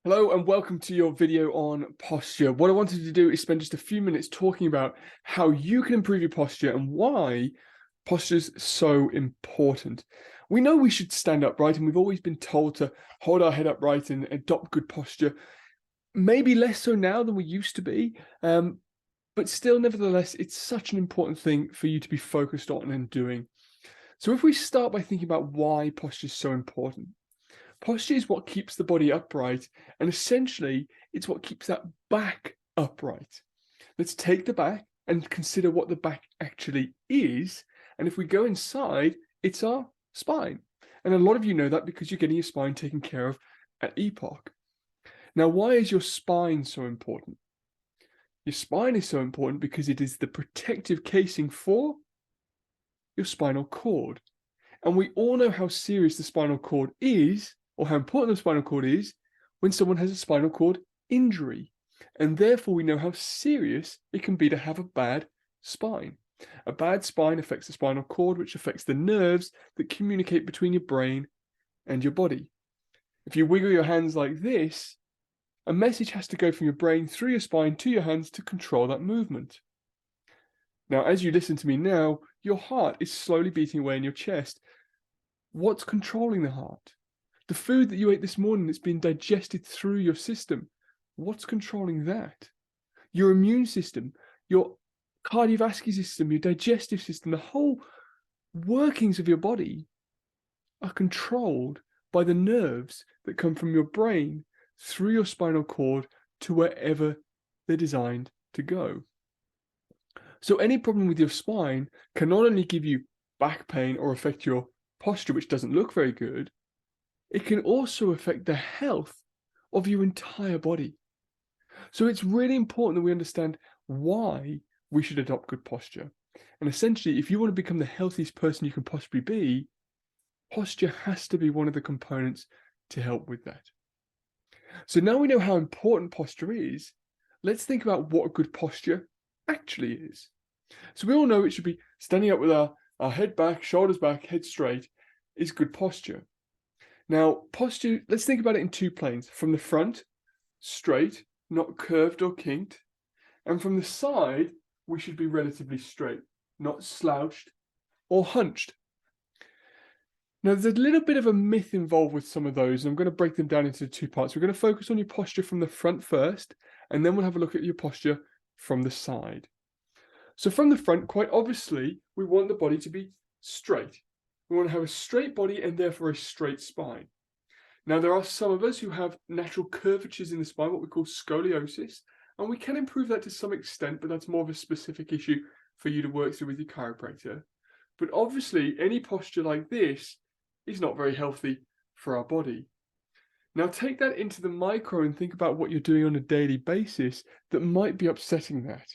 Hello and welcome to your video on posture. What I wanted to do is spend just a few minutes talking about how you can improve your posture and why posture is so important. We know we should stand upright, and we've always been told to hold our head upright and adopt good posture. Maybe less so now than we used to be, but still, nevertheless, it's such an important thing for you to be focused on and doing. So if we start by thinking about why posture is so important. Posture is what keeps the body upright, and essentially, it's what keeps that back upright. Let's take the back and consider what the back actually is. And if we go inside, it's our spine. And a lot of you know that because you're getting your spine taken care of at Epoch. Now, why is your spine so important? Your spine is so important because it is the protective casing for your spinal cord. And we all know how serious the spinal cord is, or how important the spinal cord is, when someone has a spinal cord injury. And therefore, we know how serious it can be to have a bad spine. A bad spine affects the spinal cord, which affects the nerves that communicate between your brain and your body. If you wiggle your hands like this, a message has to go from your brain through your spine to your hands to control that movement. Now, as you listen to me now, your heart is slowly beating away in your chest. What's controlling the heart? The food that you ate this morning that's been digested through your system, what's controlling that? Your immune system, your cardiovascular system, your digestive system, the whole workings of your body are controlled by the nerves that come from your brain through your spinal cord to wherever they're designed to go. So any problem with your spine can not only give you back pain or affect your posture, which doesn't look very good, it can also affect the health of your entire body. So it's really important that we understand why we should adopt good posture. And essentially, if you want to become the healthiest person you can possibly be, posture has to be one of the components to help with that. So now we know how important posture is, let's think about what good posture actually is. So we all know it should be standing up with our head back, shoulders back, head straight is good posture. Now, posture, let's think about it in two planes. From the front, straight, not curved or kinked. And from the side, we should be relatively straight, not slouched or hunched. Now, there's a little bit of a myth involved with some of those, and I'm going to break them down into two parts. We're going to focus on your posture from the front first, and then we'll have a look at your posture from the side. So from the front, quite obviously, we want the body to be straight. We want to have a straight body and therefore a straight spine. Now, there are some of us who have natural curvatures in the spine, what we call scoliosis, and we can improve that to some extent, but that's more of a specific issue for you to work through with your chiropractor. But obviously, any posture like this is not very healthy for our body. Now, take that into the micro and think about what you're doing on a daily basis that might be upsetting that.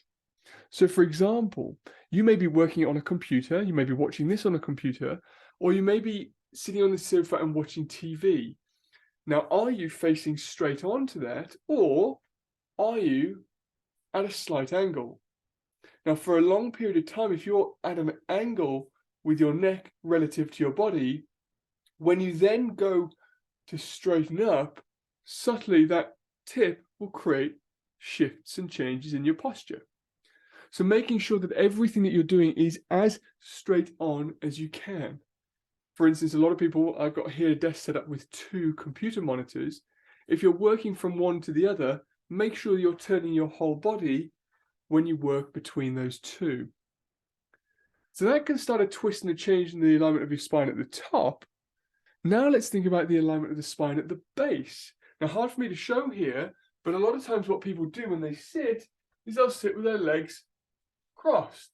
So, for example, you may be working on a computer, you may be watching this on a computer, or you may be sitting on the sofa and watching TV. Now, are you facing straight onto that, or are you at a slight angle? Now, for a long period of time, if you're at an angle with your neck relative to your body, when you then go to straighten up, subtly that tip will create shifts and changes in your posture. So making sure that everything that you're doing is as straight on as you can. For instance, a lot of people, I've got here a desk set up with two computer monitors. If you're working from one to the other, make sure you're turning your whole body when you work between those two. So that can start a twist and a change in the alignment of your spine at the top. Now let's think about the alignment of the spine at the base. Now, hard for me to show here, but a lot of times what people do when they sit is they'll sit with their legs crossed.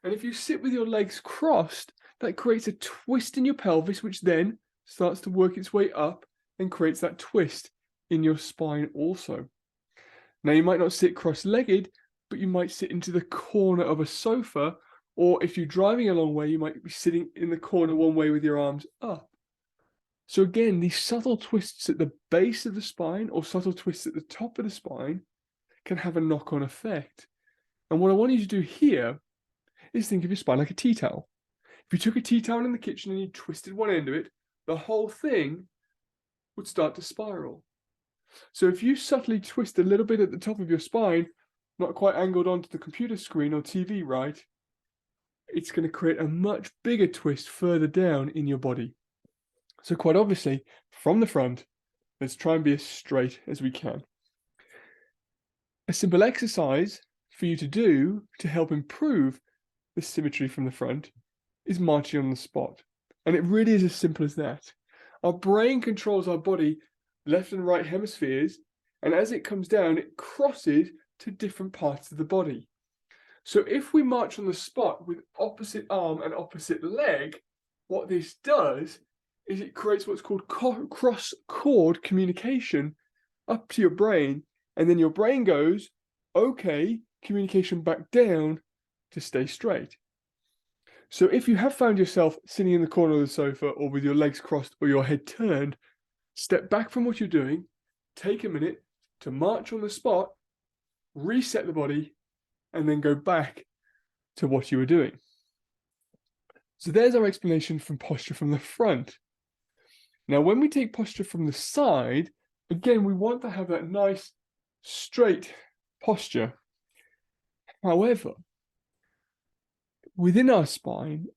And if you sit with your legs crossed, that creates a twist in your pelvis, which then starts to work its way up and creates that twist in your spine also. Now, you might not sit cross-legged, but you might sit into the corner of a sofa, or if you're driving a long way, you might be sitting in the corner one way with your arms up. So again, these subtle twists at the base of the spine or subtle twists at the top of the spine can have a knock-on effect. And what I want you to do here is think of your spine like a tea towel. If you took a tea towel in the kitchen and you twisted one end of it, the whole thing would start to spiral. So if you subtly twist a little bit at the top of your spine, not quite angled onto the computer screen or TV, right, it's going to create a much bigger twist further down in your body. So quite obviously, from the front, let's try and be as straight as we can. A simple exercise for you to do to help improve the symmetry from the front is marching on the spot. And it really is as simple as that. Our brain controls our body left and right hemispheres, and as it comes down, it crosses to different parts of the body. So if we march on the spot with opposite arm and opposite leg, what this does is it creates what's called cross-cord communication up to your brain, and then your brain goes, okay, communication back down to stay straight. So if you have found yourself sitting in the corner of the sofa or with your legs crossed or your head turned, step back from what you're doing, take a minute to march on the spot, reset the body, and then go back to what you were doing. So there's our explanation from posture from the front. Now, when we take posture from the side, again, we want to have that nice, straight posture. However, within our spine,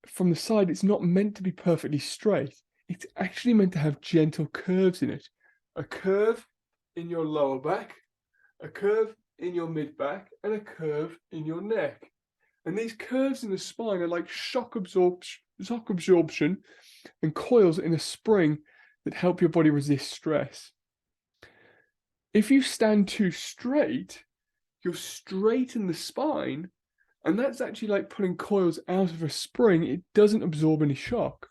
from the side, it's not meant to be perfectly straight. It's actually meant to have gentle curves in it. A curve in your lower back, a curve in your mid-back, and a curve in your neck. And these curves in the spine are like shock absorption and coils in a spring that help your body resist stress. If you stand too straight, you'll straighten the spine, and that's actually like pulling coils out of a spring. It doesn't absorb any shock.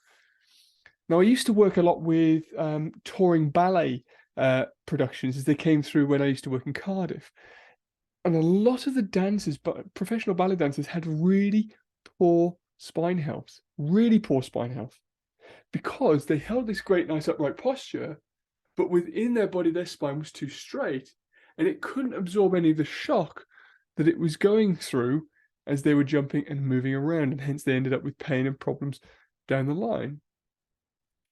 Now, I used to work a lot with touring ballet productions as they came through when I used to work in Cardiff. And a lot of the dancers, but professional ballet dancers, had really poor spine health, because they held this great, nice upright posture, but within their body, their spine was too straight, and it couldn't absorb any of the shock that it was going through as they were jumping and moving around, and hence they ended up with pain and problems down the line.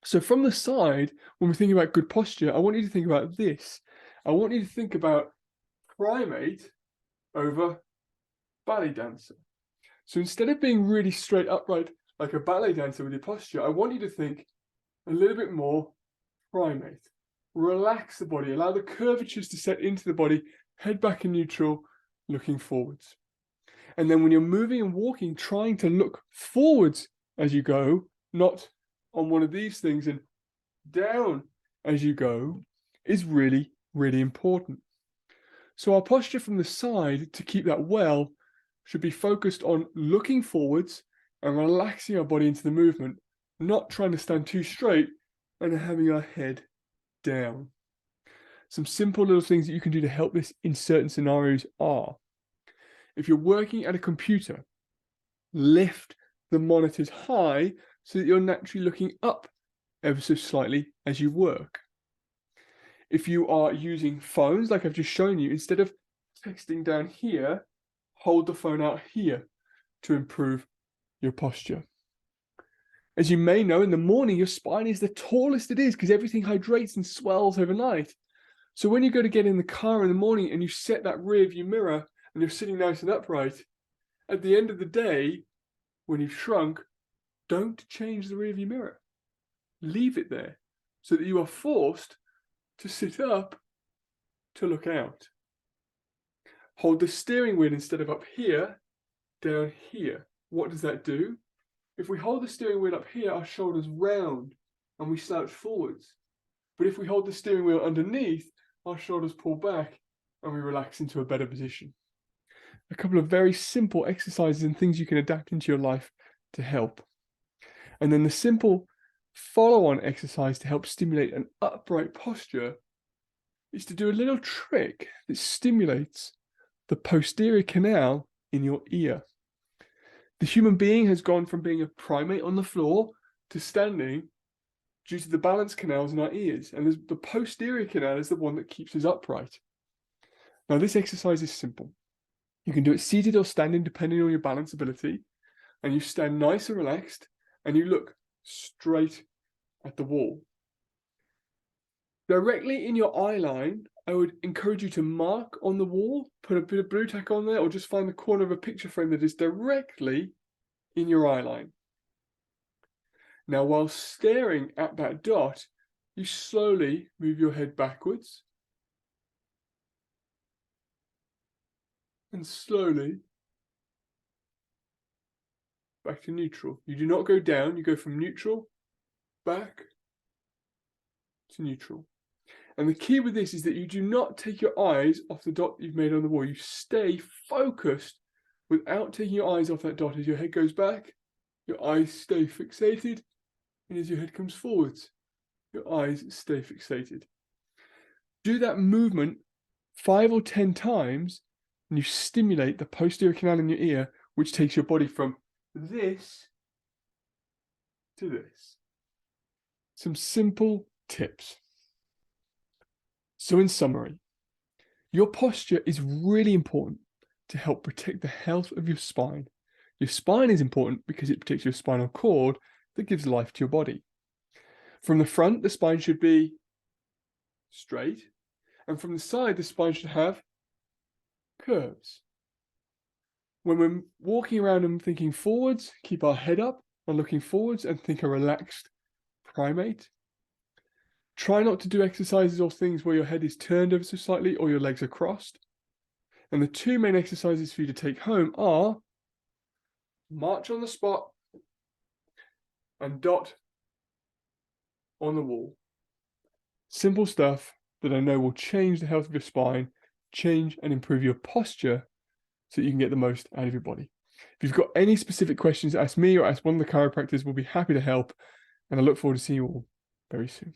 So from the side, when we're thinking about good posture, I want you to think about this. I want you to think about primate over ballet dancer. So instead of being really straight upright like a ballet dancer with your posture, I want you to think a little bit more primate. Relax the body, allow the curvatures to set into the body, head back in neutral, looking forwards. And then when you're moving and walking, trying to look forwards as you go, not on one of these things and down as you go, is really, really important. So our posture from the side, to keep that well, should be focused on looking forwards and relaxing our body into the movement, not trying to stand too straight and having our head down. Some simple little things that you can do to help this in certain scenarios are, if you're working at a computer, lift the monitors high so that you're naturally looking up ever so slightly as you work. If you are using phones, like I've just shown you, instead of texting down here, hold the phone out here to improve your posture. As you may know, in the morning, your spine is the tallest it is because everything hydrates and swells overnight. So when you go to get in the car in the morning and you set that rear view mirror and you're sitting nice and upright, at the end of the day, when you've shrunk, don't change the rear view mirror. Leave it there so that you are forced to sit up to look out. Hold the steering wheel instead of up here, down here. What does that do? If we hold the steering wheel up here, our shoulders round and we slouch forwards. But if we hold the steering wheel underneath, our shoulders pull back and we relax into a better position. A couple of very simple exercises and things you can adapt into your life to help. And then the simple follow-on exercise to help stimulate an upright posture is to do a little trick that stimulates the posterior canal in your ear. The human being has gone from being a primate on the floor to standing due to the balance canals in our ears, and the posterior canal is the one that keeps us upright. Now, this exercise is simple. You can do it seated or standing depending on your balance ability, and you stand nice and relaxed and you look straight at the wall. Directly in your eye line, I would encourage you to mark on the wall, put a bit of blue tack on there, or just find the corner of a picture frame that is directly in your eye line. Now, while staring at that dot, you slowly move your head backwards and slowly back to neutral. You do not go down, you go from neutral back to neutral. And the key with this is that you do not take your eyes off the dot you've made on the wall. You stay focused without taking your eyes off that dot. As your head goes back, your eyes stay fixated. And as your head comes forwards, your eyes stay fixated. Do that movement 5 or 10 times, and you stimulate the posterior canal in your ear, which takes your body from this to this. Some simple tips. So in summary, your posture is really important to help protect the health of your spine. Your spine is important because it protects your spinal cord that gives life to your body. From the front, the spine should be straight, and from the side, the spine should have curves. When we're walking around and thinking forwards, keep our head up and looking forwards and think a relaxed primate. Try not to do exercises or things where your head is turned ever so slightly or your legs are crossed. And the two main exercises for you to take home are march on the spot and dot on the wall. Simple stuff that I know will change the health of your spine, change and improve your posture so that you can get the most out of your body. If you've got any specific questions, ask me or ask one of the chiropractors. We'll be happy to help. And I look forward to seeing you all very soon.